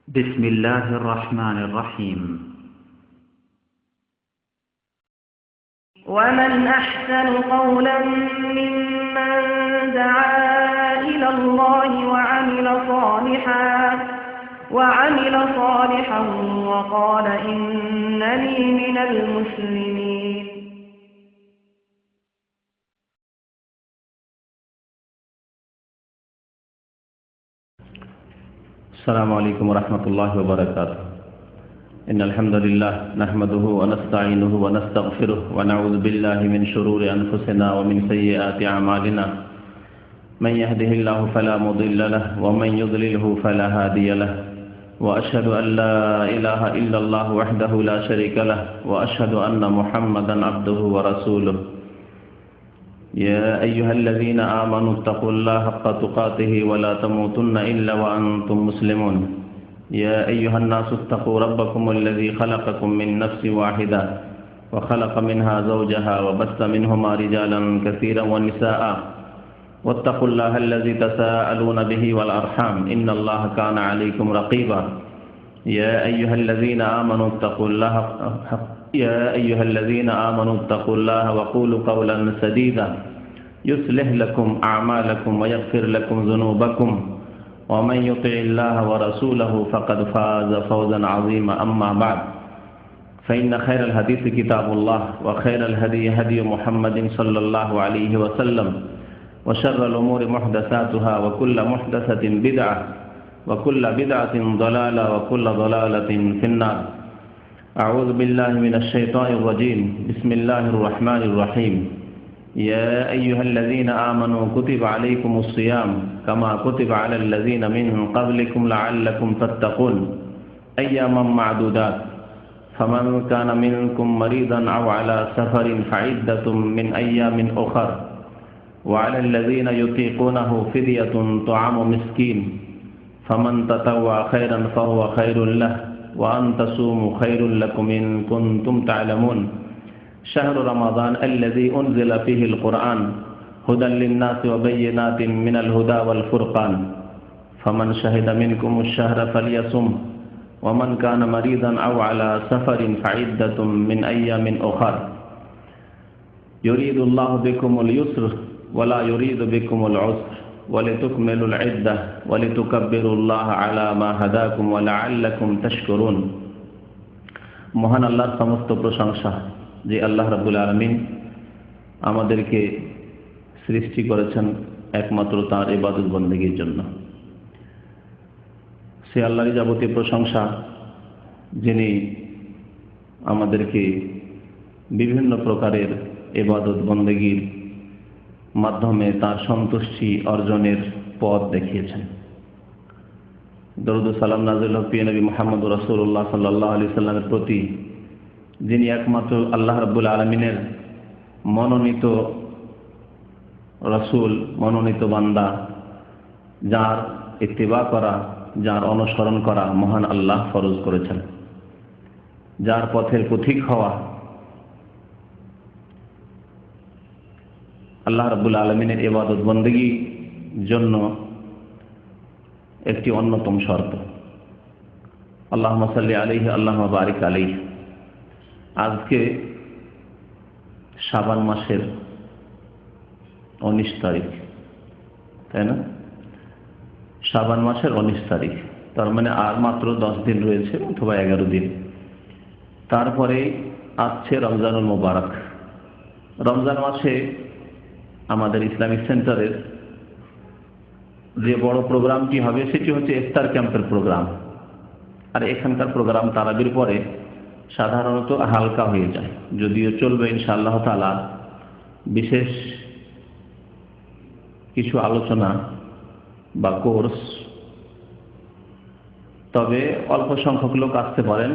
بسم الله الرحمن الرحيم. ومن أحسن قولا ممن دعا إلى الله وعمل صالحا وقال إنني من المسلمين. السلام عليكم ورحمة الله وبركاته. إن الحمد لله نحمده ونستعينه ونستغفره ونعوذ بالله من شرور أنفسنا ومن سيئات أعمالنا. من يهده الله فلا مضل له ومن يضلله فلا هادي له. وأشهد أن لا إله إلا الله وحده لا شريك له وأشهد أن محمدا عبده ورسوله. يا أيها الذين آمنوا اتقوا الله حق تقاته ولا تموتن إلا وأنتم مسلمون. يا أيها الناس اتقوا ربكم الذي خلقكم من نفس واحدة وخلق منها زوجها وبث منهما رجالا كثيرا ونساء واتقوا الله الذي تساءلون به والأرحام إن الله كان عليكم رقيبا. يا أيها الذين آمنوا اتقوا الله وقولوا قولا سديدا يصلح لكم أعمالكم ويغفر لكم ذنوبكم ومن يطع الله ورسوله فقد فاز فوزا عظيما. أما بعد فإن خير الحديث كتاب الله وخير الهدي هدي محمد صلى الله عليه وسلم وشر الأمور محدثاتها وكل محدثة بدعة وكل بدعة ضلالة وكل ضلالة في النار. أعوذ بالله من الشيطان الرجيم. بسم الله الرحمن الرحيم. يا أيها الذين آمنوا كتب عليكم الصيام كما كتب على الذين من قبلكم لعلكم تتقون أياما معدودات فمن كان منكم مريضا أو على سفر فعدة من أيام أخر وعلى الذين يطيقونه فدية طعام مسكين فمن تطوع خيرا فهو خير له وأن تصوموا خير لكم إن كنتم تعلمون. شهر رمضان الذي أنزل فيه القرآن هدى للناس وبينات من الهدى والفرقان فمن شهد منكم الشهر فليصم ومن كان مريضا أو على سفر فعدة من أيام أخر يريد الله بكم اليسر ولا يريد بكم العسر ولتكملوا العدة ولتكبروا الله على ما هداكم ولعلكم تشكرون. মহান আল্লাহর সমস্ত প্রশংসা যে আল্লাহ রাব্বুল আলামিন আমাদেরকে সৃষ্টি করেছেন একমাত্র তাঁর ইবাদত বন্দেগীর জন্য। সে আল্লাহরই যাবতীয় প্রশংসা যিনি আমাদেরকে বিভিন্ন প্রকারের ইবাদত বন্দেগীর মাধ্যমে তার সন্তুষ্টি অর্জনের পথ দেখিয়েছেন। দরুদ ও সালাম নাযিল হোক প্রিয় নবী মুহাম্মদ রাসূলুল্লাহ সাল্লাল্লাহু আলাইহি সাল্লামের প্রতি, যিনি একমাত্র আল্লাহ রাব্বুল আলামিনের মনোনীত রাসূল, মনোনীত বান্দা, যার ইত্তিবা করা, যার অনুসরণ করা মহান আল্লাহ ফরজ করেছেন, যার পথের পথিক হওয়া আল্লাহ রাব্বুল আলামিনের ইবাদত বন্দেগীর জন্য একটি অন্যতম শর্ত। আল্লাহুম্মা সাল্লি আলাইহি আল্লাহুম্মা বারিক আলাইহি। আজকে শাবান মাসের 19 তারিখ, তাই না? শাবান মাসের 19 তারিখ, তার মানে আর মাত্র 10 দিন রয়েছে অথবা 11 দিন। তারপরে আসছে রমজানুল মুবারক। রমজান মাসে আমাদের ইসলামিক সেন্টারের যে বড় প্রোগ্রামটি হবে সেটি হচ্ছে ইফতার ক্যাম্পের প্রোগ্রাম। আর এখানকার প্রোগ্রাম তারাবির পরে সাধারণত হালকা হয়ে যায়, যদিও চলবে ইনশাআল্লাহ তাআলা বিশেষ কিছু আলোচনা বা কোর্স, তবে অল্প সংখ্যক লোক আসতে পারেন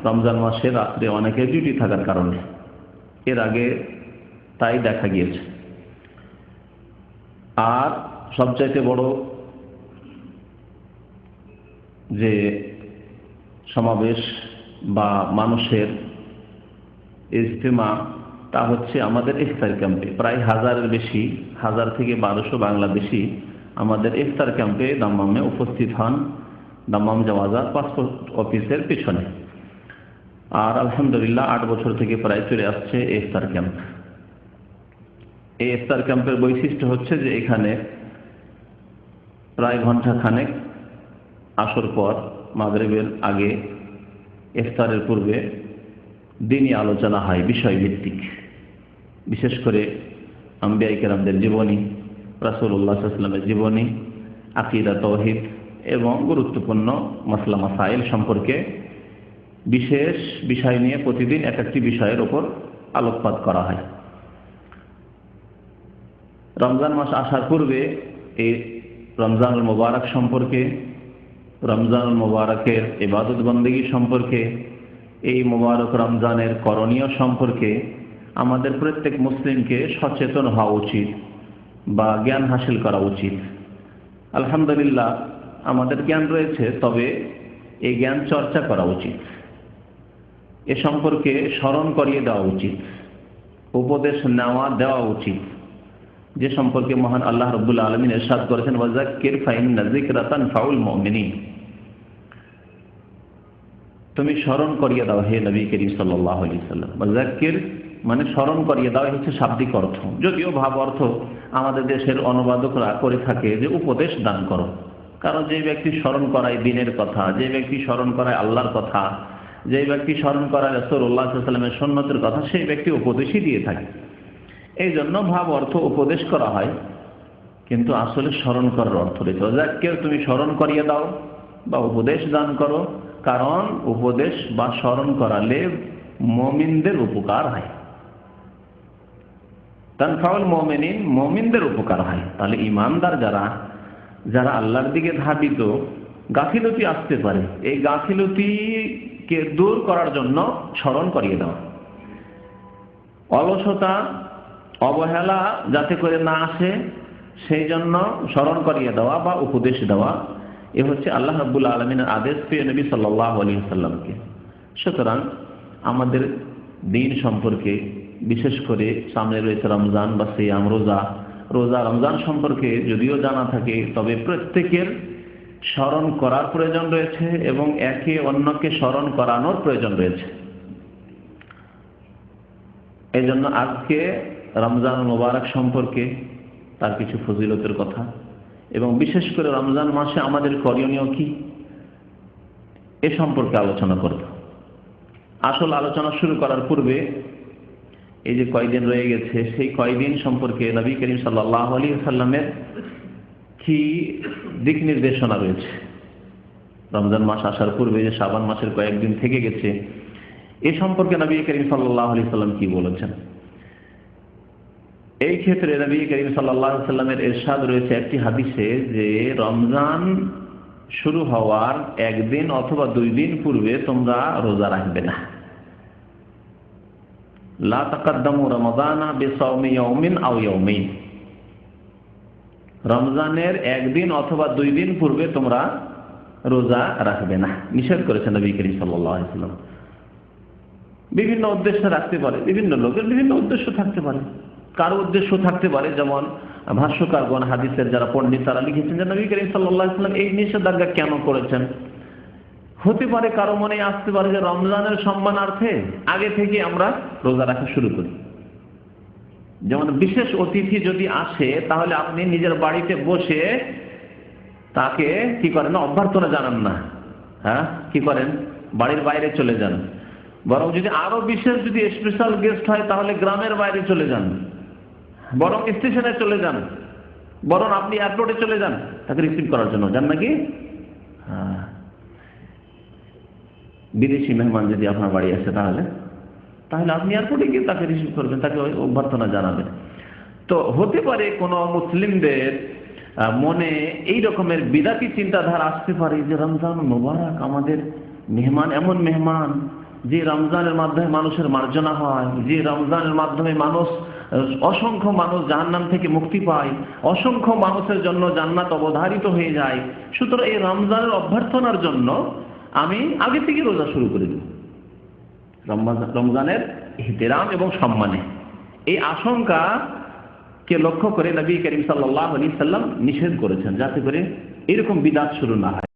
রমজান মাসে রাত্রে অনেকে ডিউটি থাকার কারণে। এর আগে তাই দেখা গিয়েছে। আর সবচাইতে বড় যে সমাবেশ বা মানুষের ইজতেমা, তা হচ্ছে আমাদের ইফতার ক্যাম্পে। প্রায় 1000-এর বেশি, 1000 থেকে 1200 বাংলাদেশি আমাদের ইফতার ক্যাম্পে দাম্মামে উপস্থিত হন দাম্মাম জাওয়াজাত পাসপোর্ট অফিসের পিছনে। আর আলহামদুলিল্লাহ 8 বছর থেকে প্রায় চলে আসছে ইফতার ক্যাম্প। এই ইফতার ক্যাম্পের বৈশিষ্ট্য হচ্ছে যে এখানে প্রায় ঘণ্টাখানেক আসর পর মাগরিবের আগে ইফতারের পূর্বে দিনী আলোচনা হয় বিষয়ভিত্তিক, বিশেষ করে আম্বিয়া কেরামদের জীবনী, রাসূলুল্লাহ সাল্লাল্লাহু আলাইহি ওয়াসাল্লামের জীবনী, আকীদা তাওহীদ এবং গুরুত্বপূর্ণ মাসলা মাসাইল সম্পর্কে বিশেষ বিষয় নিয়ে প্রতিদিন এক একটি বিষয়ের উপর আলোকপাত করা হয়। রমজান মাস আসার পূর্বে এই রমজানুল মুবারক সম্পর্কে, রমজানুল মুবারকের ইবাদত বন্দেগী সম্পর্কে, এই মুবারক রমজানের করণীয় সম্পর্কে আমাদের প্রত্যেক মুসলিমকে সচেতন হওয়া উচিত বা জ্ঞান হাসিল করা উচিত। আলহামদুলিল্লাহ আমাদের জ্ঞান রয়েছে, তবে এই জ্ঞান চর্চা করা উচিত, এ সম্পর্কে স্মরণ করিয়ে দেওয়া উচিত, উপদেশ দেওয়া উচিত, যে সম্পর্কে মহান আল্লাহ রাব্বুল আলামিন ইরশাদ করেছেন, ওয়াযাক্কির ফাইন্না যিকরা তানফাউল মুমিনিন। তুমি স্মরণ করিয়ে দাও হে নবী করিম সাল্লাল্লাহু আলাইহি ওয়াসাল্লাম। ওয়াযাক্কির মানে স্মরণ করিয়ে দেওয়া হচ্ছে শাব্দিক অর্থ, যদিও ভাব অর্থ আমাদের দেশের অনুবাদকরা করে থাকে যে উপদেশ দান করো। কারণ যে ব্যক্তি স্মরণ করায় দ্বীনের কথা, যে ব্যক্তি স্মরণ করায় আল্লাহর কথা, যে ব্যক্তি স্মরণ করায় রাসূলুল্লাহ সাল্লাল্লাহু আলাইহি ওয়াসাল্লামের সুন্নতের কথা, সেই ব্যক্তি উপদেশই দিয়ে থাকে। এই জন্য ভাব অর্থ উপদেশ করা হয়, কিন্তু আসলে স্মরণ করার অর্থ রয়েছে। ওয়াযাক্কির তুমি স্মরণ করিয়ে দাও বা উপদেশ দান করো, কারণ উপদেশ বা স্মরণ করালে মুমিনদের উপকার হয়। তানফাউল মুমিনিন, মুমিনদের উপকার হয়। তাহলে ঈমানদার যারা আল্লাহর দিকে ধাবিত, গাফিলতি আসতে পারে, এই গাফিলতিকে দূর করার জন্য স্মরণ করিয়ে দেওয়া, অলসতা অবহেলা যাতে করে না আসে সেই জন্য স্মরণ করিয়ে দেওয়া বা উপদেশ দেওয়া, এ হচ্ছে আল্লাহ রাব্বুল আলামিনের আদেশ প্রিয় নবী সাল্লাল্লাহু আলাইহি ওয়াসাল্লামকে। সুতরাং আমাদের দিন সম্পর্কে, বিশেষ করে সামনে রয়েছে রমজান বা সিয়াম, রোজা রমজান সম্পর্কে যদিও জানা থাকে, তবে প্রত্যেকের স্মরণ করার প্রয়োজন রয়েছে এবং একে অন্যকে স্মরণ করানোর প্রয়োজন রয়েছে। এই জন্য আজকে রমজান মুবারক সম্পর্কে, তার কিছু ফজিলতের কথা এবং বিশেষ করে রমজান মাসে আমাদের করণীয় কি, এ সম্পর্কে আলোচনা করব। আসল আলোচনা শুরু করার পূর্বে এই যে কয়দিন রয়ে গেছে, সেই কয়দিন সম্পর্কে নবী করিম সাল্লাল্লাহু আলাইহি ওয়াসাল্লামের কি দিক নির্দেশনা রয়েছে। রমজান মাস আসার পূর্বে যে শাবান মাসের কয়েকদিন থেকে গেছে, এ সম্পর্কে নবী করিম সাল্লাল্লাহু আলাইহি ওয়াসাল্লাম কি বলেছেন। এই ক্ষেত্রে নবী করিম সাল্লাল্লাহু আলাইহি ওয়াসাল্লামের ইরশাদ রয়েছে একটি হাদিসে যে রমজান শুরু হওয়ার একদিন অথবা 2 দিন পূর্বে তোমরা রোজা রাখবে না। লা তাকাদ্দামু রমাদানা বিসাওমি ইয়াউমিন আও ইয়াউমাইন। রমজানের একদিন অথবা 2 দিন পূর্বে তোমরা রোজা রাখবে না, নিষেধ করেছেন নবী করিম সাল্লাল্লাহু আলাইহি ওয়াসাল্লাম। বিভিন্ন উদ্দেশ্যে রাখতে পারে, বিভিন্ন লোকের বিভিন্ন উদ্দেশ্য থাকতে পারে। কারো উদ্দেশ্য থাকতে পারে, যেমন ভাষ্যকারগণ, হাদিসের যারা পণ্ডিত, তারা লিখেছেন যে নবী করিম সাল্লাল্লাহু আলাইহি ওয়াসাল্লাম এই নিষেধাজ্ঞা কেন করেছেন। হতে পারে কারো মনে আসতে পারে যে রমজানের সম্মানার্থে আগে থেকে আমরা রোজা রাখা শুরু করি। যেমন বিশেষ অতিথি যদি আসে, তাহলে আপনি নিজের বাড়িতে বসে তাকে কি করেন না, অভ্যর্থনা জানান না, হ্যাঁ কি করেন, বাড়ির বাইরে চলে যান। বরং যদি আরো বিশেষ যদি স্পেশাল গেস্ট হয়, তাহলে গ্রামের বাইরে চলে যান, বরং স্টেশনে চলে যান, বরং আপনি এয়ারপোর্টে চলে যান তাকে রিসিভ করার জন্য, যান নাকি? হ্যাঁ, বিদেশি মেহমান যদি আপনার বাড়ি আসে, তাহলে আপনি এয়ারপোর্টে গিয়ে তাকে রিসিভ করবেন, তাকে অভ্যর্থনা জানাবেন। তো হতে পারে কোনো মুসলিমদের মনে এই রকমের বিদাতি চিন্তাধারা আসতে পারে যে রমজান মুবারক, আমাদের মেহমান এমন মেহমান যে রমজানের মাধ্যমে মানুষের মার্জনা হয়, যে রমজানের মাধ্যমে অসংখ্য মানুষ জাহান্নাম থেকে মুক্তি পায়, অসংখ্য মানুষের জন্য জান্নাত অবধারিত হয়ে যায়। সুতরাং এই রমজানের অভ্যর্থনার জন্য আমি আগে থেকে রোজা শুরু করে দেব, রমজানের ইহতিরাম এবং সম্মানে। এই আশঙ্কাকে লক্ষ্য করে নবী করিম সাল্লাল্লাহু আলাইহি ওয়াসাল্লাম নিষেধ করেছেন, যাতে করে এরকম বিদআত শুরু না হয়।